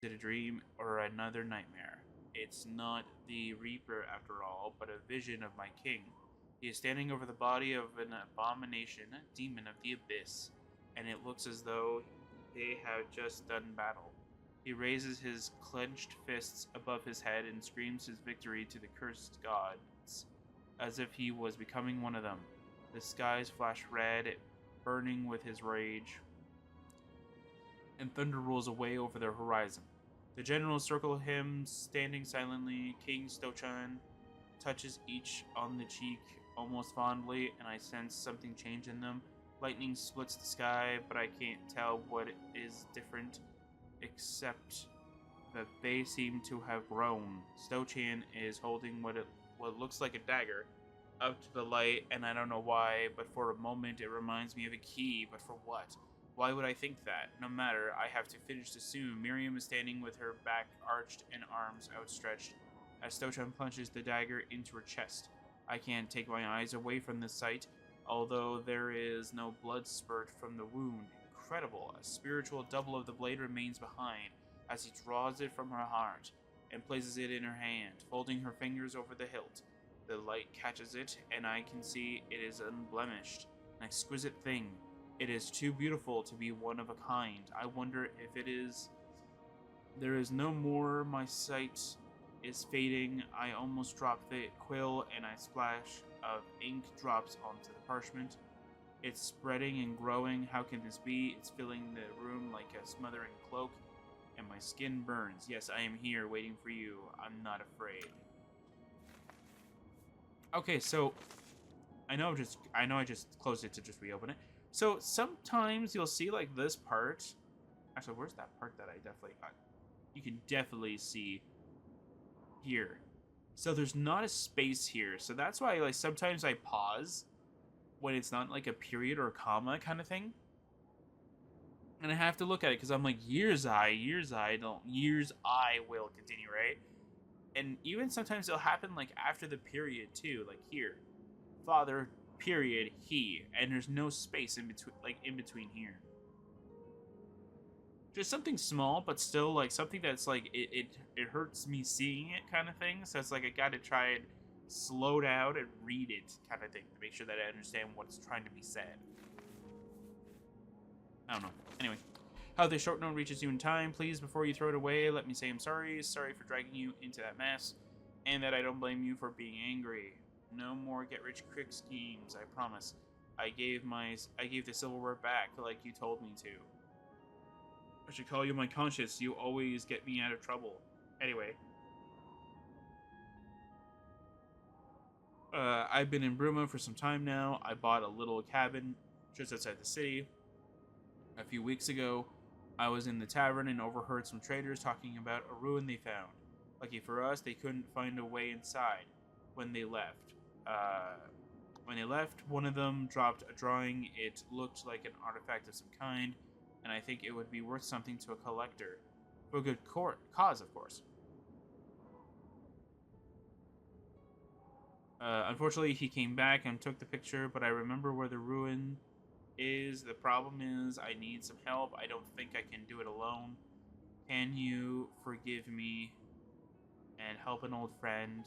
Is it a dream or another nightmare? It's not the Reaper after all, but a vision of my king. He is standing over the body of an abomination, demon of the abyss, and it looks as though they have just done battle. He raises his clenched fists above his head and screams his victory to the cursed gods, as if he was becoming one of them. The skies flash red, burning with his rage, and thunder rolls away over the horizon. The generals circle him, standing silently. King Stochan touches each on the cheek almost fondly, and I sense something change in them. Lightning splits the sky, but I can't tell what is different, except that they seem to have grown. Stochan is holding what looks like a dagger up to the light, and I don't know why, but for a moment it reminds me of a key, but for what? Why would I think that? No matter, I have to finish this soon. Miriam is standing with her back arched and arms outstretched as Stochan plunges the dagger into her chest. I can't take my eyes away from this sight, although there is no blood spurt from the wound. Incredible! A spiritual double of the blade remains behind as he draws it from her heart and places it in her hand, folding her fingers over the hilt. The light catches it, and I can see it is unblemished, an exquisite thing. It is too beautiful to be one of a kind. I wonder if it is. There is no more. My sight is fading. I almost drop the quill, and a splash of ink drops onto the parchment. It's spreading and growing. How can this be? It's filling the room like a smothering cloak, and my skin burns. Yes, I am here, waiting for you. I'm not afraid. Okay, so I know I just closed it to just reopen it. So sometimes you'll see like this part. Actually, where's that part that I definitely got? You can definitely see here. So there's not a space here. So that's why like sometimes I pause when it's not like a period or a comma kind of thing. And I have to look at it because I'm like years I will continue, right? And even sometimes it'll happen like after the period too, like here. Father period he, and there's no space in between here. Just something small, but still like something that's like it hurts me seeing it kind of thing. So it's like I gotta try and slow down and read it kind of thing to make sure that I understand what's trying to be said. I don't know. Anyway, how this short note reaches you in time. Please, before you throw it away, let me say I'm sorry. Sorry for dragging you into that mess, and that I don't blame you for being angry. No more get-rich-quick schemes, I promise. I gave the silverware back like you told me to. I should call you my conscience. You always get me out of trouble. Anyway. I've been in Bruma for some time now. I bought a little cabin just outside the city. A few weeks ago, I was in the tavern and overheard some traders talking about a ruin they found. Lucky for us, they couldn't find a way inside when they left. One of them dropped a drawing. It looked like an artifact of some kind, and I think it would be worth something to a collector. For a good cause, of course. Unfortunately, he came back and took the picture, but I remember where the ruin is. The problem is I need some help. I don't think I can do it alone. Can you forgive me and help an old friend?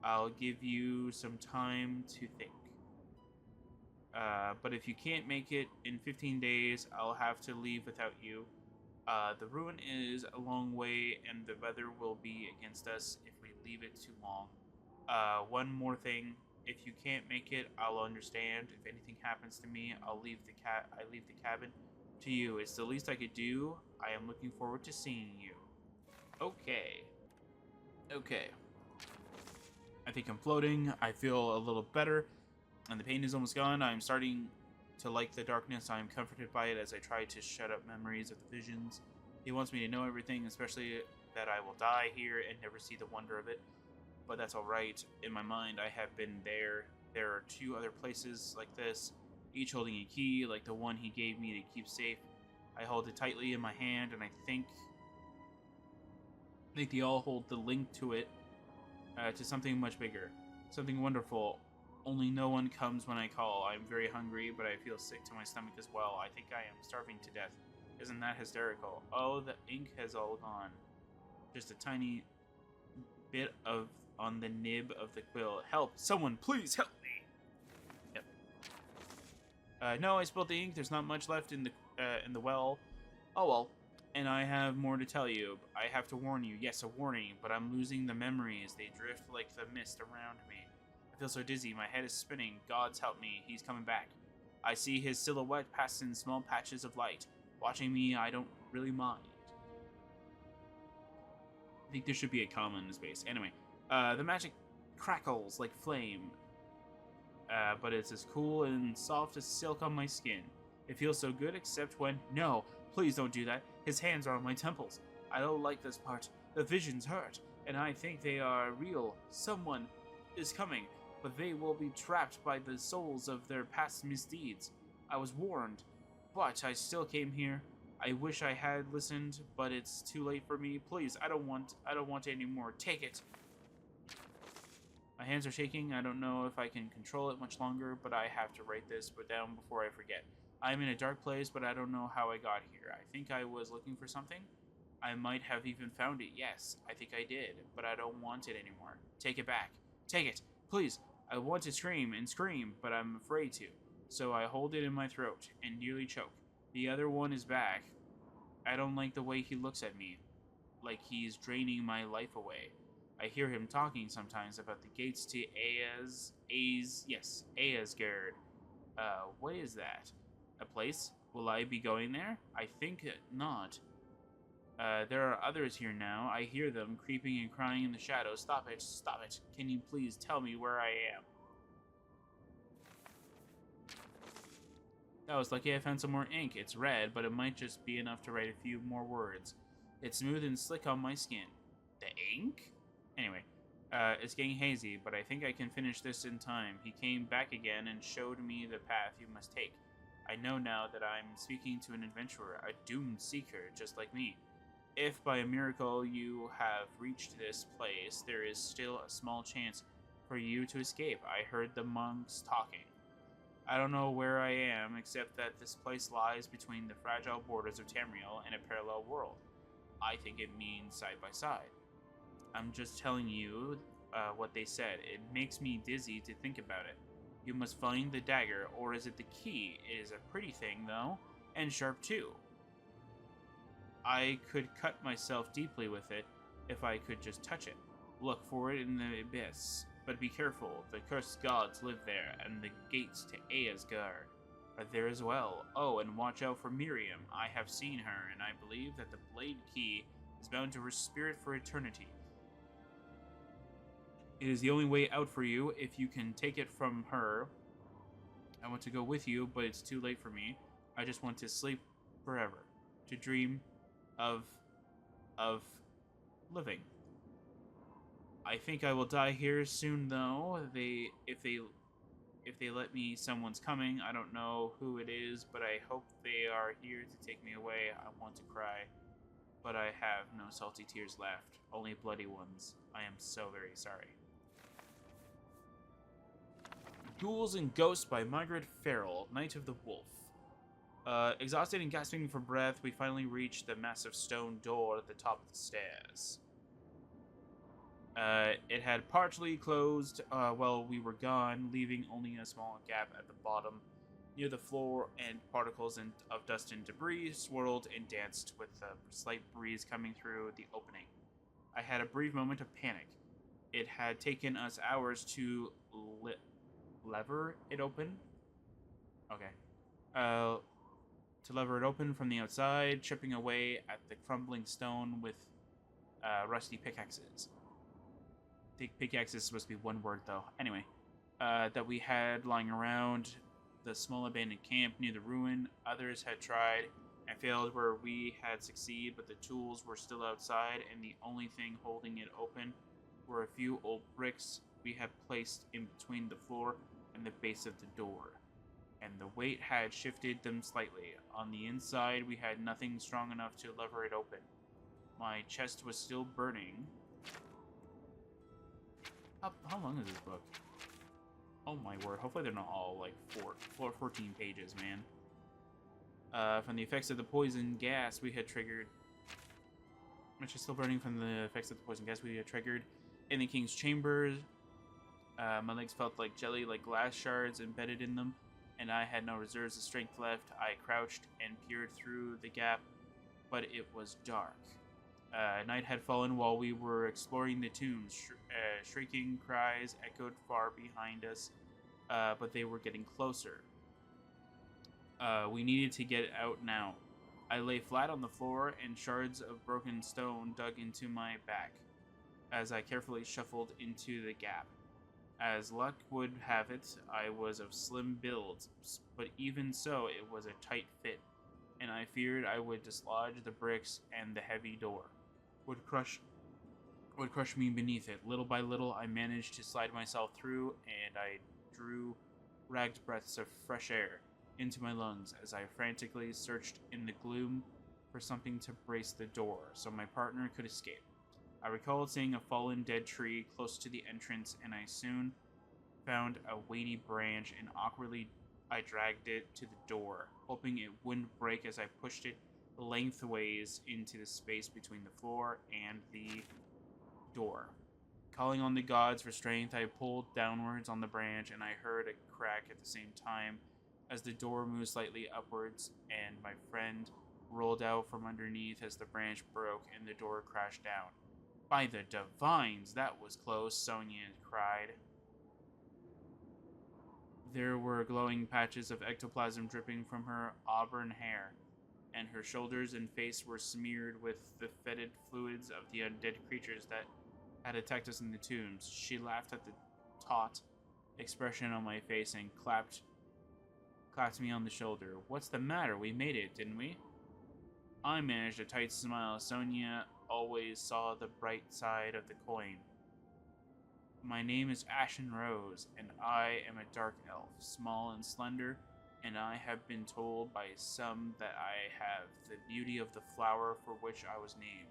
I'll give you some time to think. But if you can't make it in 15 days, I'll have to leave without you. The ruin is a long way, and the weather will be against us if we leave it too long. One more thing. If you can't make it, I'll understand. If anything happens to me, I leave the cabin to you. It's the least I could do. I am looking forward to seeing you. Okay. Okay. I think I'm floating. I feel a little better, and the pain is almost gone. I'm starting to like the darkness. I am comforted by it as I try to shut up memories of the visions. He wants me to know everything, especially that I will die here and never see the wonder of it. But that's alright. In my mind, I have been there. There are 2 other places like this, each holding a key, like the one he gave me to keep safe. I hold it tightly in my hand, and I think they all hold the link to it, to something much bigger, something wonderful. Only no one comes when I call. I'm very hungry, but I feel sick to my stomach as well. I think I am starving to death. Isn't that hysterical? Oh, the ink has all gone. Just a tiny bit of on the nib of the quill. Help! Someone, please help me! Yep. No, I spilled the ink. There's not much left in the well. Oh well. And I have more to tell you. I have to warn you. Yes, a warning, but I'm losing the memories. They drift like the mist around me. I feel so dizzy. My head is spinning. Gods help me. He's coming back. I see his silhouette pass in small patches of light. Watching me, I don't really mind. I think there should be a comma in the space. Anyway, the magic crackles like flame, but it's as cool and soft as silk on my skin. It feels so good, except when... No, please don't do that. His hands are on my temples. I don't like this part. The visions hurt, and I think they are real. Someone is coming, but they will be trapped by the souls of their past misdeeds. I was warned, but I still came here. I wish I had listened, but it's too late for me. Please, I don't want it anymore. Take it. My hands are shaking. I don't know if I can control it much longer, but I have to write this down before I forget. I'm in a dark place, but I don't know how I got here. I think I was looking for something. I might have even found it. Yes, I think I did, but I don't want it anymore. Take it back. Take it. Please. I want to scream and scream, but I'm afraid to. So I hold it in my throat and nearly choke. The other one is back. I don't like the way he looks at me, like he's draining my life away. I hear him talking sometimes about the gates to Aesgaard. What is that? A place? Will I be going there? I think not. There are others here now. I hear them creeping and crying in the shadows. Stop it, stop it. Can you please tell me where I am? I was lucky I found some more ink. It's red, but it might just be enough to write a few more words. It's smooth and slick on my skin. The ink? Anyway, it's getting hazy, but I think I can finish this in time. He came back again and showed me the path you must take. I know now that I'm speaking to an adventurer, a doomed seeker, just like me. If by a miracle you have reached this place, there is still a small chance for you to escape. I heard the monks talking. I don't know where I am, except that this place lies between the fragile borders of Tamriel and a parallel world. I think it means side by side. I'm just telling you what they said. It makes me dizzy to think about it. You must find the dagger, or is it the key? It is a pretty thing, though, and sharp too. I could cut myself deeply with it if I could just touch it. Look for it in the abyss. But be careful, the cursed gods live there, and the gates to Aesgaard are there as well. Oh, and watch out for Miriam. I have seen her, and I believe that the blade key is bound to her spirit for eternity. It is the only way out for you if you can take it from her. I want to go with you, but it's too late for me. I just want to sleep forever, to dream of living. I think I will die here soon, though. If they let me, someone's coming. I don't know who it is, but I hope they are here to take me away. I want to cry, but I have no salty tears left, only bloody ones. I am so very sorry. Ghouls and Ghosts by Margaret Farrell, Knight of the Wolf. Exhausted and gasping for breath, we finally reached the massive stone door at the top of the stairs. It had partially closed while we were gone, leaving only a small gap at the bottom near the floor, and particles of dust and debris swirled and danced with the slight breeze coming through the opening. I had a brief moment of panic. It had taken us hours to lever it open. Okay. To lever it open from the outside, chipping away at the crumbling stone with rusty pickaxes. I think pickaxe is supposed to be one word, though. Anyway, that we had lying around the small abandoned camp near the ruin. Others had tried and failed where we had succeeded, but the tools were still outside, and the only thing holding it open were a few old bricks we had placed in between the floor and the base of the door. And the weight had shifted them slightly. On the inside, we had nothing strong enough to lever it open. My chest was still burning. How long is this book? Oh my word, hopefully they're not all like 14 pages, man. From the effects of the poison gas we had triggered, which is still burning from the effects of the poison gas we had triggered in the king's chambers. My legs felt like jelly, like glass shards embedded in them, and I had no reserves of strength left. I crouched and peered through the gap, but it was dark. Night had fallen while we were exploring the tombs. Shrieking cries echoed far behind us, but they were getting closer. We needed to get out now. I lay flat on the floor, and shards of broken stone dug into my back as I carefully shuffled into the gap. As luck would have it, I was of slim build, but even so, it was a tight fit, and I feared I would dislodge the bricks and the heavy door would crush me beneath it. Little by little, I managed to slide myself through, and I drew ragged breaths of fresh air into my lungs as I frantically searched in the gloom for something to brace the door so my partner could escape. I recalled seeing a fallen dead tree close to the entrance, and I soon found a weighty branch, and awkwardly I dragged it to the door, hoping it wouldn't break as I pushed it lengthways into the space between the floor and the door. Calling on the gods for strength, I pulled downwards on the branch, and I heard a crack at the same time as the door moved slightly upwards, and my friend rolled out from underneath as the branch broke and the door crashed down. By the divines, that was close, Sonia cried. There were glowing patches of ectoplasm dripping from her auburn hair, and her shoulders and face were smeared with the fetid fluids of the undead creatures that had attacked us in the tombs. She laughed at the taut expression on my face and clapped me on the shoulder. What's the matter? We made it, didn't we? I managed a tight smile. Sonia always saw the bright side of the coin. My name is Ashen Rose, and I am a dark elf, small and slender, and I have been told by some that I have the beauty of the flower for which I was named.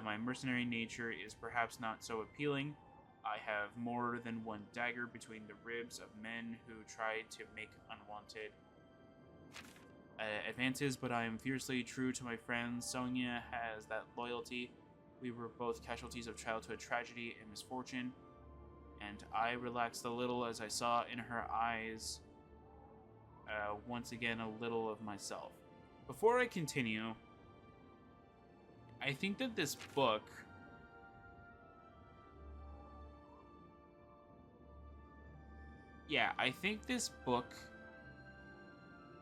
My mercenary nature is perhaps not so appealing. I have more than one dagger between the ribs of men who tried to make unwanted advances, but I am fiercely true to my friends. Sonia has that loyalty. We were both casualties of childhood tragedy and misfortune, and I relaxed a little as I saw in her eyes once again a little of myself. Before I continue, I think that this book I think this book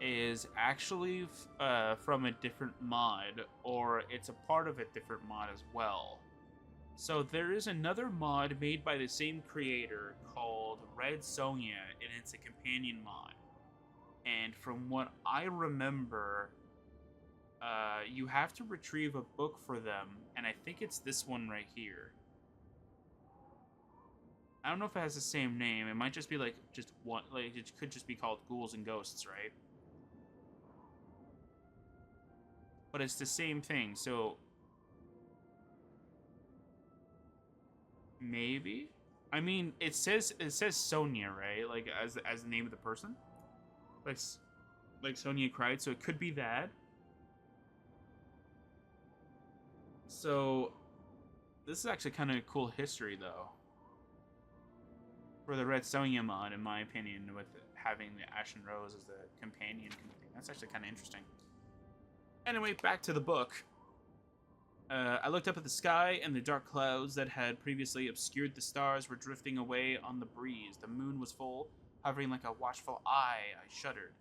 is actually from a different mod, or it's a part of a different mod as well. So there is another mod made by the same creator called Red Sonja, and it's a companion mod. And from what I remember, you have to retrieve a book for them, and I think it's this one right here. I don't know if it has the same name. It might just be like just one, like it could just be called Ghouls and Ghosts, right? But it's the same thing, so maybe. I mean, it says Sonia, right? Like as the name of the person, like Sonia cried, so it could be that. So this is actually kind of cool history, though, for the Red Sonja mod, in my opinion, with having the Ashen Rose as the companion. That's actually kind of interesting. Anyway, back to the book. I looked up at the sky, and the dark clouds that had previously obscured the stars were drifting away on the breeze. The moon was full, hovering like a watchful eye. I shuddered.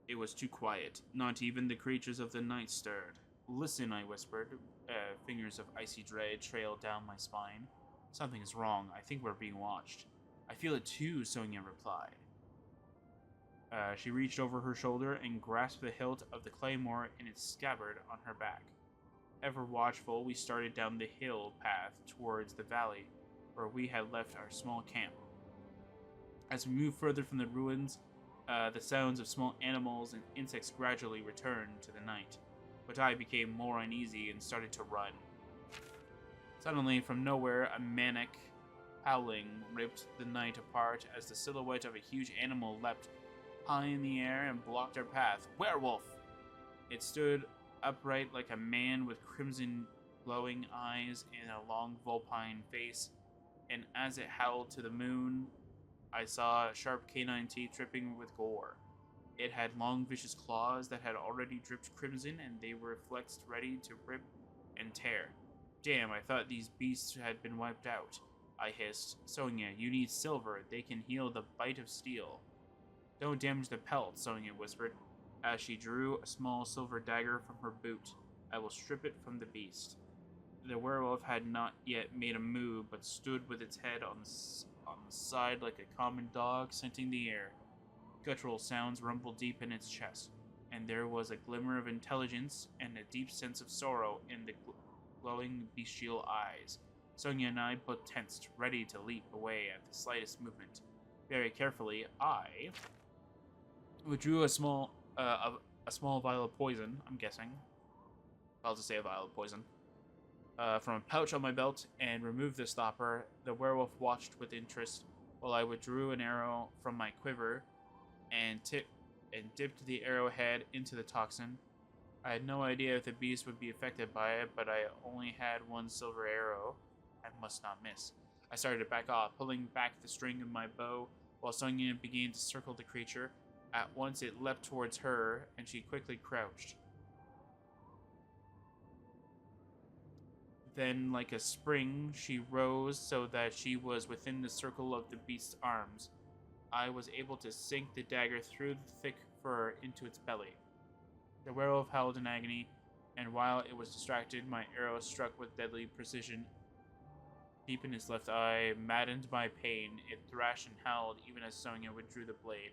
It was too quiet. Not even the creatures of the night stirred. Listen, I whispered. Fingers of icy dread trailed down my spine. Something is wrong. I think we're being watched. I feel it too, Sonia replied. She reached over her shoulder and grasped the hilt of the claymore in its scabbard on her back. Ever watchful, we started down the hill path towards the valley, where we had left our small camp. As we moved further from the ruins, the sounds of small animals and insects gradually returned to the night, but I became more uneasy and started to run. Suddenly, from nowhere, a maniac howling ripped the night apart as the silhouette of a huge animal leapt high in the air and blocked our path. Werewolf! It stood upright like a man with crimson glowing eyes and a long vulpine face, and as it howled to the moon, I saw sharp canine teeth dripping with gore. It had long, vicious claws that had already dripped crimson, and they were flexed ready to rip and tear. Damn, I thought these beasts had been wiped out. I hissed. Sonia, you need silver. They can heal the bite of steel. Don't damage the pelt, Sonia whispered, as she drew a small silver dagger from her boot. I will strip it from the beast. The werewolf had not yet made a move, but stood with its head on the side like a common dog scenting the air. Guttural sounds rumbled deep in its chest, and there was a glimmer of intelligence and a deep sense of sorrow in the glowing bestial eyes. Sonia and I both tensed, ready to leap away at the slightest movement. Very carefully, I withdrew a small vial of poison, I'm guessing. I'll just say a vial of poison. From a pouch on my belt and removed the stopper. The werewolf watched with interest while I withdrew an arrow from my quiver and dipped the arrowhead into the toxin. I had no idea if the beast would be affected by it, but I only had one silver arrow. I must not miss. I started to back off, pulling back the string of my bow while Sonia began to circle the creature. At once it leapt towards her, and she quickly crouched. Then, like a spring, she rose so that she was within the circle of the beast's arms. I was able to sink the dagger through the thick fur into its belly. The werewolf howled in agony, and while it was distracted, my arrow struck with deadly precision. Deep in its left eye, maddened by pain, it thrashed and howled even as Sonia withdrew the blade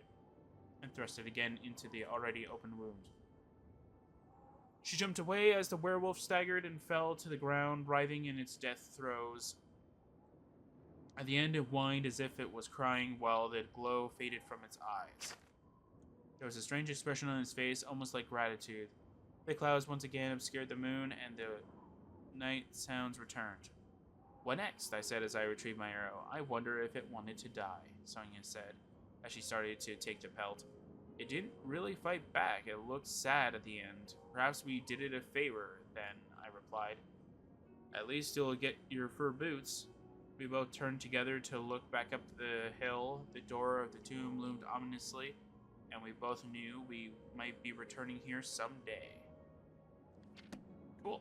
and thrust it again into the already open wound. She jumped away as the werewolf staggered and fell to the ground, writhing in its death throes. At the end, it whined as if it was crying while the glow faded from its eyes. There was a strange expression on its face, almost like gratitude. The clouds once again obscured the moon, and the night sounds returned. What next? I said as I retrieved my arrow. I wonder if it wanted to die, Sonia said, as she started to take the pelt. It didn't really fight back. It looked sad at the end. Perhaps we did it a favor, then, I replied. At least you'll get your fur boots. We both turned together to look back up the hill. The door of the tomb loomed ominously, and we both knew we might be returning here someday. Cool.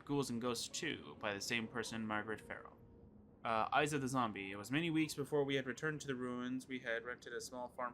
Ghouls and Ghosts 2 by the same person, Margaret Farrell. Eyes of the Zombie. It was many weeks before we had returned to the ruins. We had rented a small farm